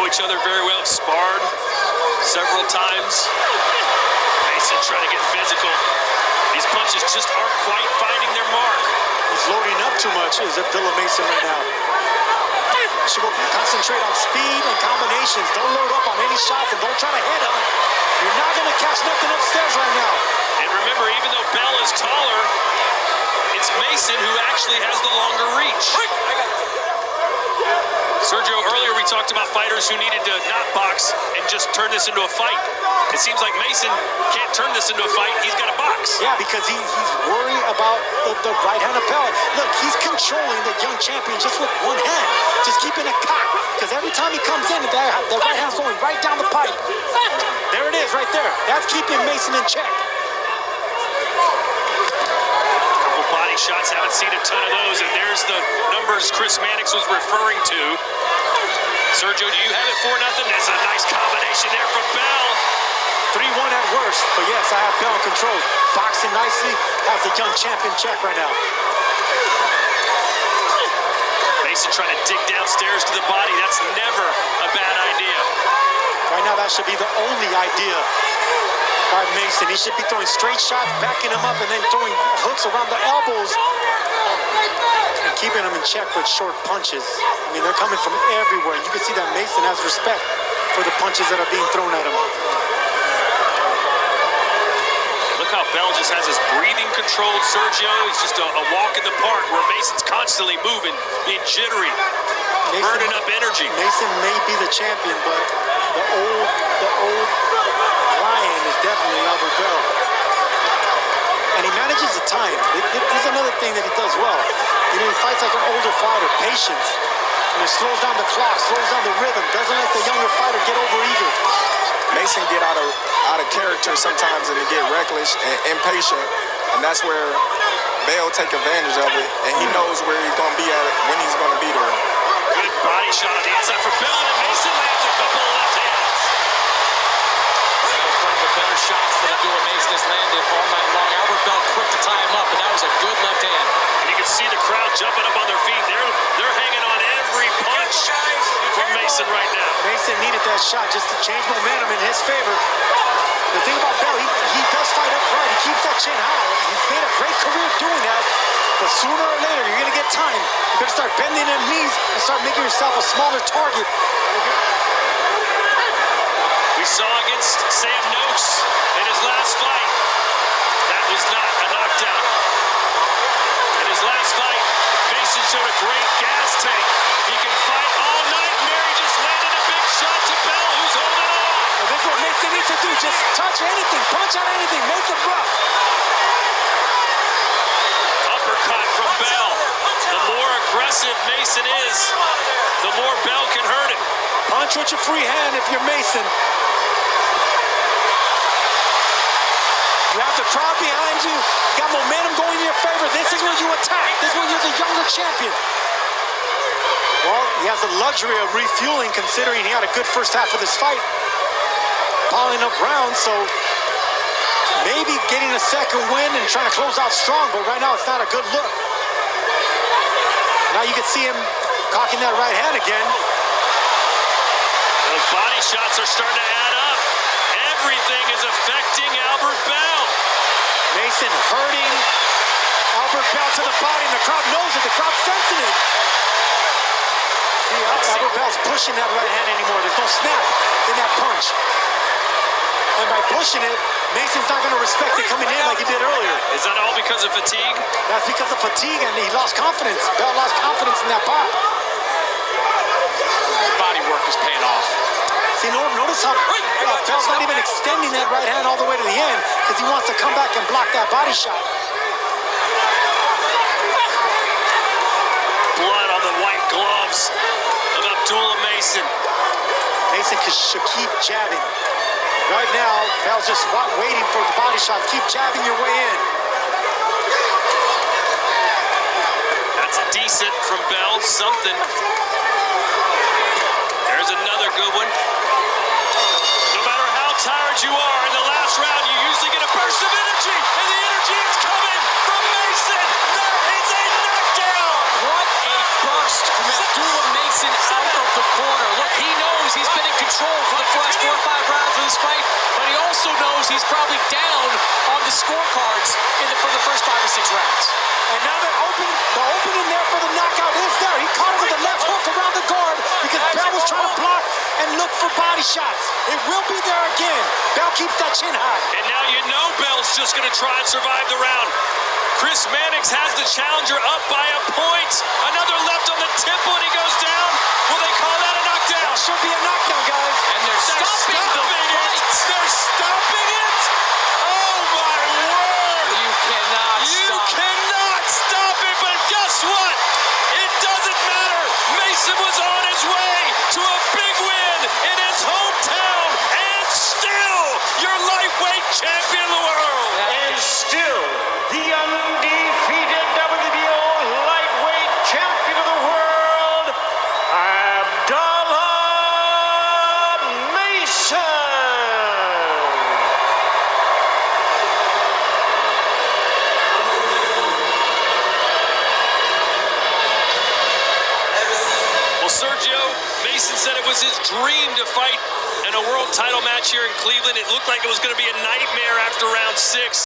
each other very well, sparred several times. Mason trying to get physical. These punches just aren't quite finding their mark. He's loading up too much, is Abdullah Mason right now. Should go concentrate on speed and combinations. Don't load up on any shots and don't try to head on. You're not going to catch nothing upstairs right now. And remember, even though Bell is taller, it's Mason who actually has the longer reach. Sergio, earlier we talked about fighters who needed to not box and just turn this into a fight. It seems like Mason can't turn this into a fight. He's got to box. Yeah, because he's worried about the right hand of Bell. Look, he's controlling the young champion just with one hand, just keeping it cocked. Because every time he comes in, that right hand's going right down the pipe. There it is, right there. That's keeping Mason in check. Body shots, haven't seen a ton of those, and there's the numbers Chris Mannix was referring to. Sergio, do you have it 4-0? That's a nice combination there from Bell. 3-1 at worst, but yes, I have Bell in control. Boxing nicely, has the young champion check right now. Mason trying to dig downstairs to the body. That's never a bad idea. Right now, that should be the only idea by Mason. He should be throwing straight shots, backing him up, and then throwing hooks around the elbows and keeping him in check with short punches. I mean, they're coming from everywhere. You can see that Mason has respect for the punches that are being thrown at him. Look how Bell just has his breathing controlled, Sergio. It's just a walk in the park where Mason's constantly moving, being jittery, burning up energy. Mason may be the champion, but the old lion is definitely Albert Bell. And he manages the time. This is another thing that he does well. You know, he fights like an older fighter, patience. And he slows down the clock, slows down the rhythm, doesn't let the younger fighter get overeager. Mason get out of character sometimes and get reckless and impatient, and that's where Bell take advantage of it, and he knows where he's going to be at it when he's going to be there. Good body shot on the inside for Bell, and Mason lands a couple of left hands. That was one of the better shots that Abdullah Mason has landed all night long. Albert Bell quick to tie him up, but that was a good left hand. And you can see the crowd jumping up on their feet. They're hanging on every punch from Mason right now. Mason needed that shot just to change momentum in his favor. The thing about Bell, he does fight upright. He keeps that chin high. He's made a great career doing that. But sooner or later, you're going to get time. You better start bending them knees and start making yourself a smaller target. We saw against Sam Noakes in his last fight. That was not a knockdown. In his last fight, Mason showed a great gas tank. He can fight all night, and there he just landed a big shot to Bell, who's holding on. Well, this is what Mason needs to do. Just touch anything, punch on anything, make it rough. Uppercut from Bell. The more aggressive Mason is, the more Bell can hurt him. Punch with your free hand if you're Mason. You have the crowd behind you. You got momentum going in your favor. This is where you attack. This is where you're the younger champion. Well, he has the luxury of refueling considering he had a good first half of this fight. Piling up rounds, so maybe getting a second win and trying to close out strong, but right now it's not a good look. Now you can see him cocking that right hand again. Those body shots are starting to add up. Everything is affecting Albert Bell. Mason hurting Albert Bell to the body, and the crowd knows it. The crowd's sensing it. See, Albert Bell's pushing that right hand anymore. There's no snap in that punch. And by pushing it, Mason's not going to respect it coming in like he did earlier. Is that all because of fatigue? That's because of fatigue, and he lost confidence. Bell lost confidence in that pop. Body work is paying off. See, Norm, notice how Bell's not even extending that right hand all the way to the end because he wants to come back and block that body shot. Blood on the white gloves of Abdullah Mason. Mason should keep jabbing. Right now, Bell's just waiting for the body shots. Keep jabbing your way in. That's decent from Bell, something. There's another good one. No matter how tired you are, in the last round, you usually get a burst of energy, and the energy is coming from Mason. That is a knockdown. What a burst from Abdullah Mason out of the corner. Look, he knows he's been control for the first 4 or 5 rounds of this fight, but he also knows he's probably down on the scorecards for the first 5 or 6 rounds. And now the opening there for the knockout is there. He caught him with a left hook around the guard because Bell was trying to block and look for body shots. It will be there again. Bell keeps that chin high. And now you know Bell's just going to try and survive the round. Chris Mannix has the challenger up by a point. Another left on the temple and he goes down. Will they call that a knockdown? That should be a knockdown, guys. And they're stopping the fight. They're stopping it. Oh my word! You cannot You stop. cannot stop it, but guess what? It doesn't matter. Mason was on his way to a big win in his hometown and still your lightweight champion of the world. And still, the undefeated WBO lightweight champion of the world, Abdullah Mason. Well, Sergio, Mason said it was his dream to fight in a world title match here in Cleveland. It looked like it was going to be a nightmare after round 6.